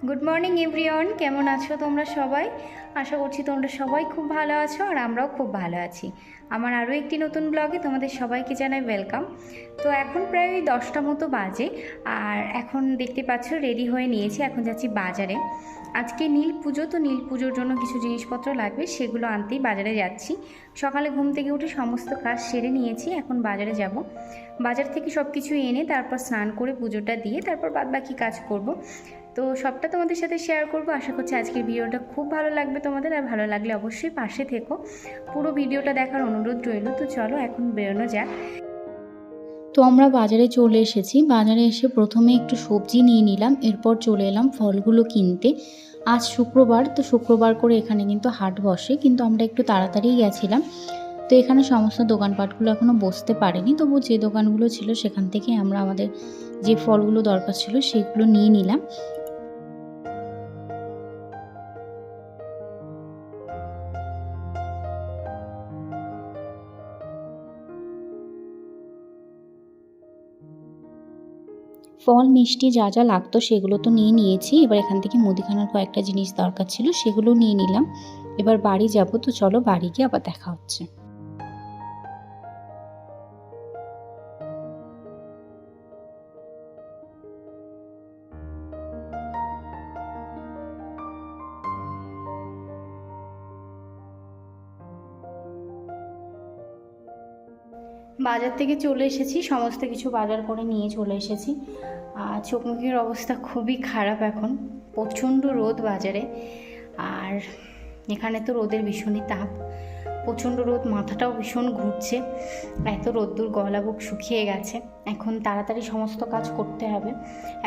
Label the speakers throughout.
Speaker 1: Good morning everyone, কেমন আছো তোমরা সবাই? আশা করছি তোমরা সবাই খুব ভালো আছো আর আমরাও খুব ভালো আছি। আমার আরও একটি নতুন ব্লগে তোমাদের সবাইকে জানাই ওয়েলকাম। তো এখন প্রায় 10টা মতো বাজে, আর এখন দেখতে পাচ্ছ রেডি হয়ে নিয়েছি, এখন যাচ্ছি বাজারে। আজকে নীল পুজো, তো নীল পুজোর জন্য কিছু জিনিসপত্র লাগবে, সেগুলো আনতেই বাজারে যাচ্ছি। সকালে ঘুম থেকে উঠে সমস্ত কাজ সেরে নিয়েছি, এখন বাজারে যাব। বাজার থেকে সব কিছু এনে তারপর স্নান করে পুজোটা দিয়ে তারপর বাদবাকি কাজ করব। তো সবটা তোমাদের সাথে শেয়ার করব। আশা করছি আজকের ভিডিওটা খুব ভালো লাগবে তোমাদের, আর ভালো লাগলে অবশ্যই পাশে থেকো, পুরো ভিডিওটা দেখার অনুরোধ রইল। তো চলো এখন বেরোনো যাক।
Speaker 2: তো আমরা বাজারে চলে এসেছি। বাজারে এসে প্রথমে একটু সবজি নিয়ে নিলাম, এরপর চলে এলাম ফলগুলো কিনতে। আজ শুক্রবার, তো শুক্রবার করে এখানে কিন্তু হাট বসে, কিন্তু আমরা একটু তাড়াতাড়ি গেছিলাম। তো এখানে সমস্ত দোকানপাটগুলো এখনও বসতে পারেনি, তবু যে দোকানগুলো ছিল সেখান থেকে আমরা আমাদের যে ফলগুলো দরকার ছিল সেগুলো নিয়ে নিলাম। ফল মিষ্টি যা যা লাগতো সেগুলো তো নিয়ে নিয়েছি। এবার এখান থেকে মুদিখানার কয়েকটা জিনিস দরকার ছিল, সেগুলো নিয়ে নিলাম। এবার বাড়ি যাব, তো চলো বাড়ি গিয়ে আবার দেখা হচ্ছে।
Speaker 1: বাজার থেকে চলে এসেছি, সমস্ত কিছু বাজার করে নিয়ে চলে এসেছি। আর চোখ মুখের অবস্থা খুবই খারাপ এখন, প্রচণ্ড রোদ বাজারে। আর এখানে তো রোদের ভীষণই তাপ, প্রচণ্ড রোদ, মাথাটাও ভীষণ ঘুরছে, এত রোদ্দুর, গলা বুক শুকিয়ে গেছে। এখন তাড়াতাড়ি সমস্ত কাজ করতে হবে।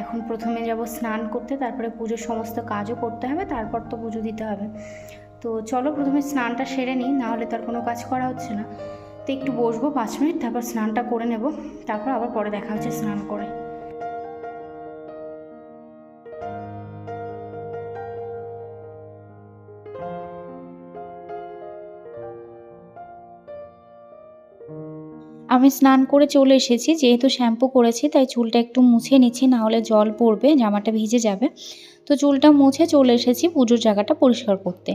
Speaker 1: এখন প্রথমে যাব স্নান করতে, তারপরে পুজোর সমস্ত কাজও করতে হবে, তারপর তো পুজো দিতে হবে। তো চলো প্রথমে স্নানটা সেরে নিই, নাহলে তার কোনো কাজ করা হচ্ছে না। তো একটু বসবো 5 মিনিট, তারপর স্নানটা করে নেব, তারপর আবার পরে দেখা হচ্ছে স্নান করে।
Speaker 2: আমি স্নান করে চলে এসেছি, যেহেতু শ্যাম্পু করেছি তাই চুলটা একটু মুছে নিচ্ছি, না হলে জল পড়বে, জামাটা ভিজে যাবে। তো চুলটা মুছে চলে এসেছি পুজোর জায়গাটা পরিষ্কার করতে।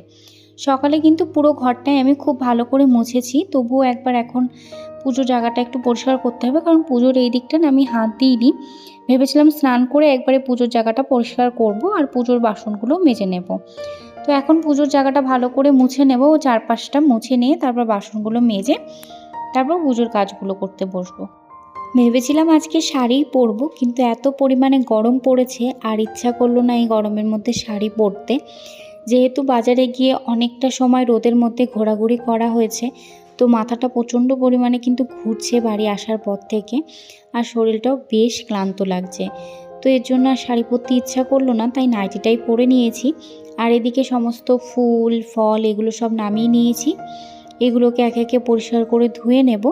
Speaker 2: সকালে কিন্তু পুরো ঘরটাই আমি খুব ভালো করে মুছেছি, তবুও একবার এখন পুজোর জায়গাটা একটু পরিষ্কার করতে হবে, কারণ পুজোর এই দিকটা না আমি হাত দিইনি। ভেবেছিলাম স্নান করে একবারে পুজোর জায়গাটা পরিষ্কার করব আর পুজোর বাসনগুলো মেজে নেব। তো এখন পুজোর জায়গাটা ভালো করে মুছে নেব, ও চারপাশটা মুছে নিয়ে তারপর বাসনগুলো মেজে তারপর পুজোর কাজগুলো করতে বসবো। ভেবেছিলাম আজকে শাড়ি পরবো, কিন্তু এত পরিমাণে গরম পড়েছে আর ইচ্ছা করলো না এই গরমের মধ্যে শাড়ি পরতে। যেহেতু বাজারে গিয়ে অনেকটা সময় রোদের মধ্যে ঘোরাঘুরি করা হয়েছে, তো মাথাটা প্রচণ্ড পরিমাণে কিন্তু ঘুরছে বাড়ি আসার পর থেকে, আর শরীরটাও বেশ ক্লান্ত লাগছে। তো এর জন্য আর শাড়ি পরতে ইচ্ছা করলো না, তাই নাইটিটাই পরে নিয়েছি। আর এদিকে সমস্ত ফুল ফল এগুলো সব নামিয়ে নিয়েছি, এগুলোকে একে একে পরিষ্কার করে ধুয়ে নেব।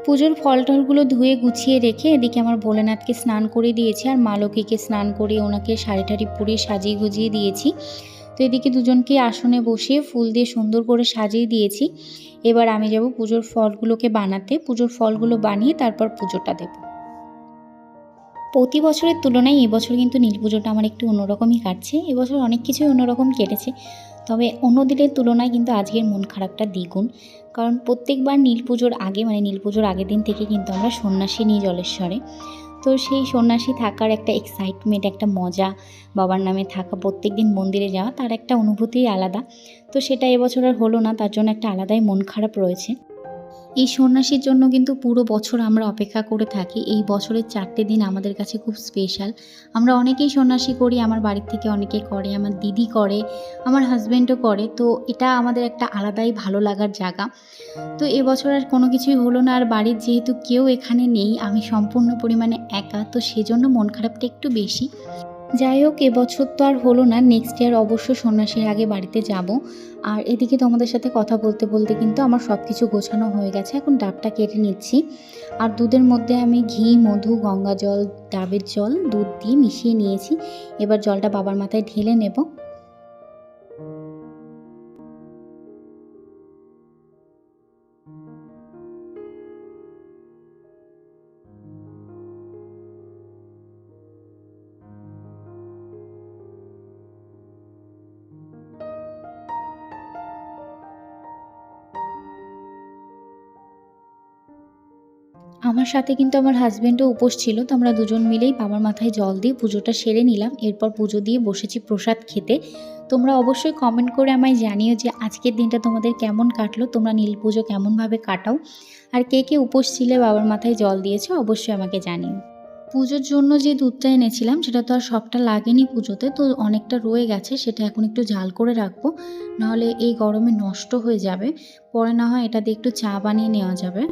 Speaker 2: পুজোর ফল টলগুলো ধুয়ে গুছিয়ে রেখে এদিকে আমার ভোলেনাথকে স্নান করে দিয়েছি, আর মালতীকে স্নান করে ওনাকে শাড়ি টাড়ি পরিয়ে সাজিয়ে গুজিয়ে দিয়েছি। তো এদিকে দুজনকে আসনে বসিয়ে ফুল দিয়ে সুন্দর করে সাজিয়ে দিয়েছি। এবার আমি যাব পুজোর ফলগুলোকে বানাতে, পুজোর ফলগুলো বানিয়ে তারপর পুজোটা দেব। প্রতি বছরের তুলনায় এবছর কিন্তু নীল পুজোটা আমার একটু অন্যরকমই কাটছে। এবছর অনেক কিছুই অন্যরকম কেটেছে, তবে অন্য দিনের তুলনায় কিন্তু আজকের মন খারাপটা দ্বিগুণ। কারণ প্রত্যেকবার নীল পুজোর আগে, মানে নীল পুজোর আগের দিন থেকে কিন্তু আমরা সন্ন্যাসী নিই জলেশ্বরে। তো সেই সন্ন্যাসী থাকার একটা এক্সাইটমেন্ট, একটা মজা, বাবার নামে থাকা, প্রত্যেক দিন মন্দিরে যাওয়া, তার একটা অনুভূতিই আলাদা। তো সেটা এবছর আর হলো না, তার জন্য একটা আলাদাই মন খারাপ রয়েছে। এই সন্ন্যাসীর জন্য কিন্তু পুরো বছর আমরা অপেক্ষা করে থাকি। এই বছরের 4টে দিন আমাদের কাছে খুব স্পেশাল। আমরা অনেকেই সন্ন্যাসী করি, আমার বাড়ির থেকে অনেকে করে, আমার দিদি করে, আমার হাজব্যান্ডও করে। তো এটা আমাদের একটা আলাদাই ভালো লাগার জায়গা। তো এবছর আর কোনো কিছুই হলো না, আর বাড়ির যেহেতু কেউ এখানে নেই, আমি সম্পূর্ণ পরিমাণে একা, তো সেজন্য মন খারাপটা একটু বেশি। যাই হোক, এবছর তো আর হলো না, নেক্সট ইয়ার অবশ্য সন্ন্যাসীর আগে বাড়িতে যাব। আর এদিকে তোমাদের সাথে কথা বলতে বলতে কিন্তু আমার সব কিছু গোছানো হয়ে গেছে। এখন ডাবটা কেটে নিচ্ছি, আর দুধের মধ্যে আমি ঘি, মধু, গঙ্গা জল, ডাবের জল, দুধ দিয়ে মিশিয়ে নিয়েছি। এবার জলটা বাবার মাথায় ঢেলে নেব। আমার সাথে কিন্তু আমার হাজব্যান্ডও উপোস ছিল, তো আমরা দুজন মিলেই বাবার মাথায় জল দিয়ে পুজোটা সেরে নিলাম। এরপর পুজো দিয়ে বসেছি প্রসাদ খেতে। তোমরা অবশ্যই কমেন্ট করে আমায় জানিও যে আজকের দিনটা তোমাদের কেমন কাটলো, তোমরা নীল পুজো কেমনভাবে কাটাও, আর কে কে উপোস ছিলে বাবার মাথায় জল দিয়েছো অবশ্যই আমাকে জানিও। পুজোর জন্য যে দুধটা এনেছিলাম সেটা তো আর সবটা লাগেনি পুজোতে, তো অনেকটা রয়ে গেছে, সেটা এখন একটু জাল করে রাখবো, নাহলে এই গরমে নষ্ট হয়ে যাবে। পরে না হয় এটা দিয়ে একটু চা বানিয়ে নেওয়া যাবে।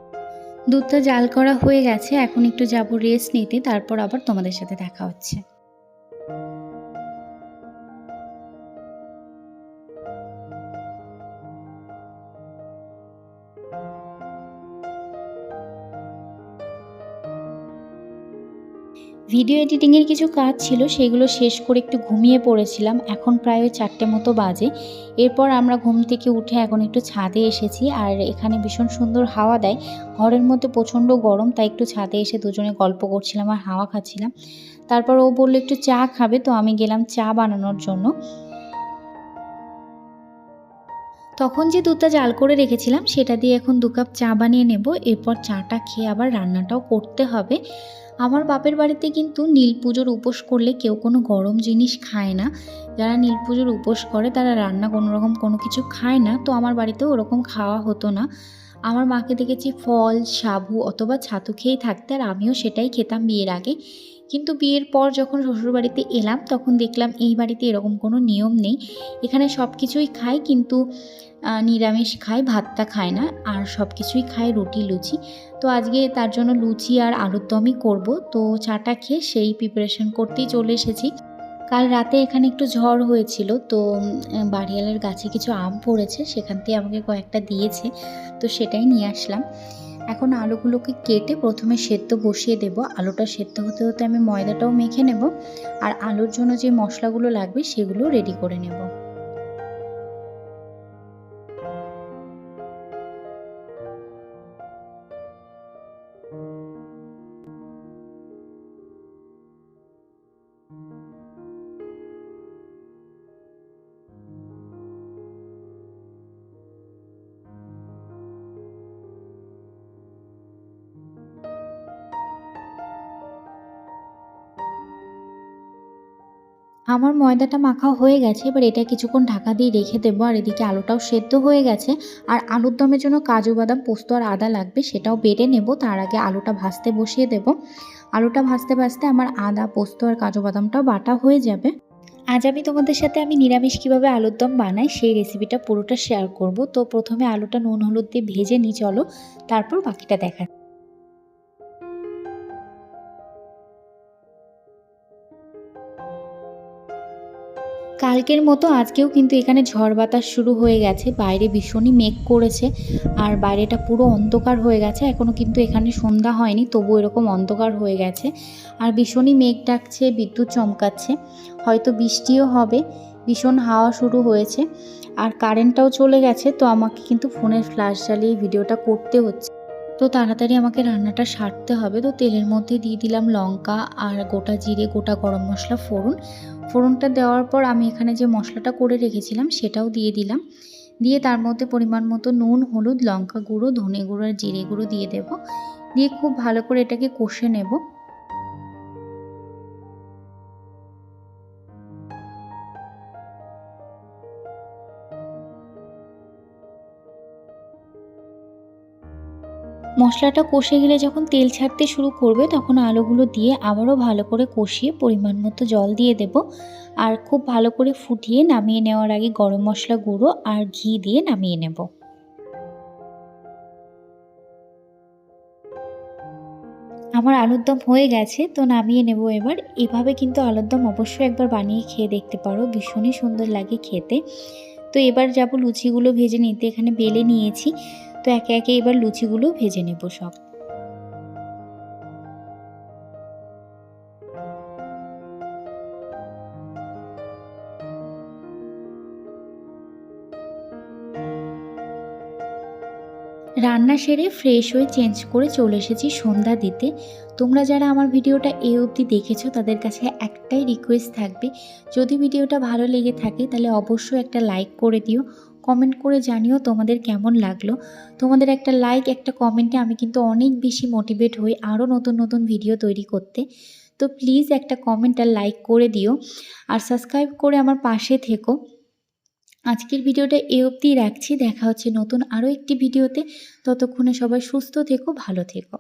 Speaker 2: দুধটা জাল করা হয়ে গেছে, এখন একটু যাবো রেস্ট নিতে, তারপর আবার তোমাদের সাথে দেখা হচ্ছে। ভিডিও এডিটিংয়ের কিছু কাজ ছিল, সেগুলো শেষ করে একটু ঘুমিয়ে পড়েছিলাম। এখন প্রায় 4টে মতো বাজে। এরপর আমরা ঘুম থেকে উঠে এখন একটু ছাদে এসেছি, আর এখানে ভীষণ সুন্দর হাওয়া দেয়। ঘরের মধ্যে প্রচণ্ড গরম, তাই একটু ছাদে এসে দুজনে গল্প করছিলাম আর হাওয়া খাচ্ছিলাম। তারপর ও বললো একটু চা খাবে, তো আমি গেলাম চা বানানোর জন্য। তখন যে দুধটা জাল করে রেখেছিলাম সেটা দিয়ে এখন 2 কাপ চা বানিয়ে নেব। এরপর চাটা খেয়ে আবার রান্নাটাও করতে হবে। আমার বাপের বাড়িতে কিন্তু নীল পুজোর উপোস করলে কেউ কোনো গরম জিনিস খায় না। যারা নীল পুজোর উপোস করে তারা রান্না কোনোরকম কোনো কিছু খায় না, তো আমার বাড়িতেও ওরকম খাওয়া হতো না। আমার মাকে দেখেছি ফল, সাবু অথবা ছাতু খেয়েই থাকতে, আর আমিও সেটাই খেতাম বিয়ের আগে। কিন্তু বিয়ের পর যখন শ্বশুরবাড়িতে এলাম তখন দেখলাম এই বাড়িতে এরকম কোনো নিয়ম নেই। এখানে সব কিছুই খায়, কিন্তু নিরামিষ খায়, ভাতটা খায় না, আর সব কিছুই খায় রুটি লুচি। তো আজকে তার জন্য লুচি আর আলুর দমই করব। তো চাটা খেয়ে সেই প্রিপারেশন করতেই চলে এসেছি। কাল রাতে এখানে একটু ঝড় হয়েছিল, তো বাড়িওয়ালার গাছে কিছু আম পড়েছে, সেখান থেকে আমাকে কয়েকটা দিয়েছে, তো সেটাই নিয়ে আসলাম। এখন আলুগুলোকে কেটে প্রথমে সেদ্ধ বসিয়ে দেব। আলুটা সেদ্ধ হতে হতে আমি ময়দাটাও মেখে নেব, আর আলুর জন্য যে মশলাগুলো লাগবে সেগুলো রেডি করে নেব। আমার ময়দাটা মাখা হয়ে গেছে, এবার এটা কিছুক্ষণ ঢাকা দিয়ে রেখে দেবো। আর এদিকে আলুটাও সেদ্ধ হয়ে গেছে, আর আলুর দমের জন্য কাজু বাদাম, পোস্ত আর আদা লাগবে, সেটাও বেটে নেব। তার আগে আলুটা ভাজতে বসিয়ে দেব। আলুটা ভাজতে ভাজতে আমার আদা, পোস্ত আর কাজু বাদামটাও বাটা হয়ে যাবে। আজ আমি তোমাদের সাথে নিরামিষ কীভাবে আলুর দম বানাই সেই রেসিপিটা পুরোটা শেয়ার করব। তো প্রথমে আলুটা নুন হলুদ দিয়ে ভেজে নিই, চলো তারপর বাকিটা দেখা। কালকের মতো আজকেও কিন্তু এখানে ঝড় বাতাস শুরু হয়ে গেছে। বাইরে ভীষণই মেঘ করেছে, আর বাইরেটা পুরো অন্ধকার হয়ে গেছে। এখনও কিন্তু এখানে সন্ধ্যা হয়নি, তবু এরকম অন্ধকার হয়ে গেছে, আর ভীষণই মেঘ ডাকছে, বিদ্যুৎ চমকাচ্ছে, হয়তো বৃষ্টিও হবে। ভীষণ হাওয়া শুরু হয়েছে, আর কারেন্টটাও চলে গেছে, তো আমাকে কিন্তু ফোনের ফ্ল্যাশ জ্বালিয়ে ভিডিওটা করতে হচ্ছে। তো তাড়াতাড়ি আমাকে রান্নাটা সারতে হবে। তো তেলের মধ্যে দিয়ে দিলাম লঙ্কা আর গোটা জিরে, গোটা গরম মশলা, ফোড়নটা দেওয়ার পর আমি এখানে যে মশলাটা করে রেখেছিলাম সেটাও দিয়ে দিলাম। দিয়ে তার মধ্যে পরিমাণ মতো নুন, হলুদ, লঙ্কা গুঁড়ো, ধনে গুঁড়ো আর জিরে গুঁড়ো দিয়ে দেব। দিয়ে খুব ভালো করে এটাকে কষে নেব। মশলাটা কষে গেলে যখন তেল ছাড়তে শুরু করবে তখন আলুগুলো দিয়ে আবারও ভালো করে কষিয়ে পরিমাণ মতো জল দিয়ে দেব। আর খুব ভালো করে ফুটিয়ে নামিয়ে নেওয়ার আগে গরম মশলা গুঁড়ো আর ঘি দিয়ে নামিয়ে নেব। আমার আলুর দম হয়ে গেছে, তো নামিয়ে নেব এবার। এভাবে কিন্তু আলুর দম অবশ্যই একবার বানিয়ে খেয়ে দেখতে পারো, ভীষণই সুন্দর লাগে খেতে। তো এবার যাব লুচিগুলো ভেজে নিতে। এখানে বেলে নিয়েছি, তো একে একে এবার লুচিগুলো ভেজে নেব সব। রান্না সেরে ফ্রেশ হয়ে চেঞ্জ করে চলে এসেছি সন্ধ্যা দিতে। তোমরা যারা আমার ভিডিওটা এই অবধি দেখেছো তাদের কাছে একটাই রিকোয়েস্ট থাকবে, যদি ভিডিওটা ভালো লেগে থাকে তাহলে অবশ্যই একটা লাইক করে দিও। কমেন্ট করে জানিও তোমাদের কেমন লাগলো। তোমাদের একটা লাইক, একটা কমেন্টে আমি কিন্তু অনেক বেশি মোটিভেট হই আরও নতুন নতুন ভিডিও তৈরি করতে। তো প্লিজ একটা কমেন্ট আর লাইক করে দিও, আর সাবস্ক্রাইব করে আমার পাশে থেকো। আজকের ভিডিওটা এই অবধিই রাখছি। দেখা হচ্ছে নতুন আরও একটি ভিডিওতে। ততক্ষণে সবাই সুস্থ থেকো, ভালো থেকো।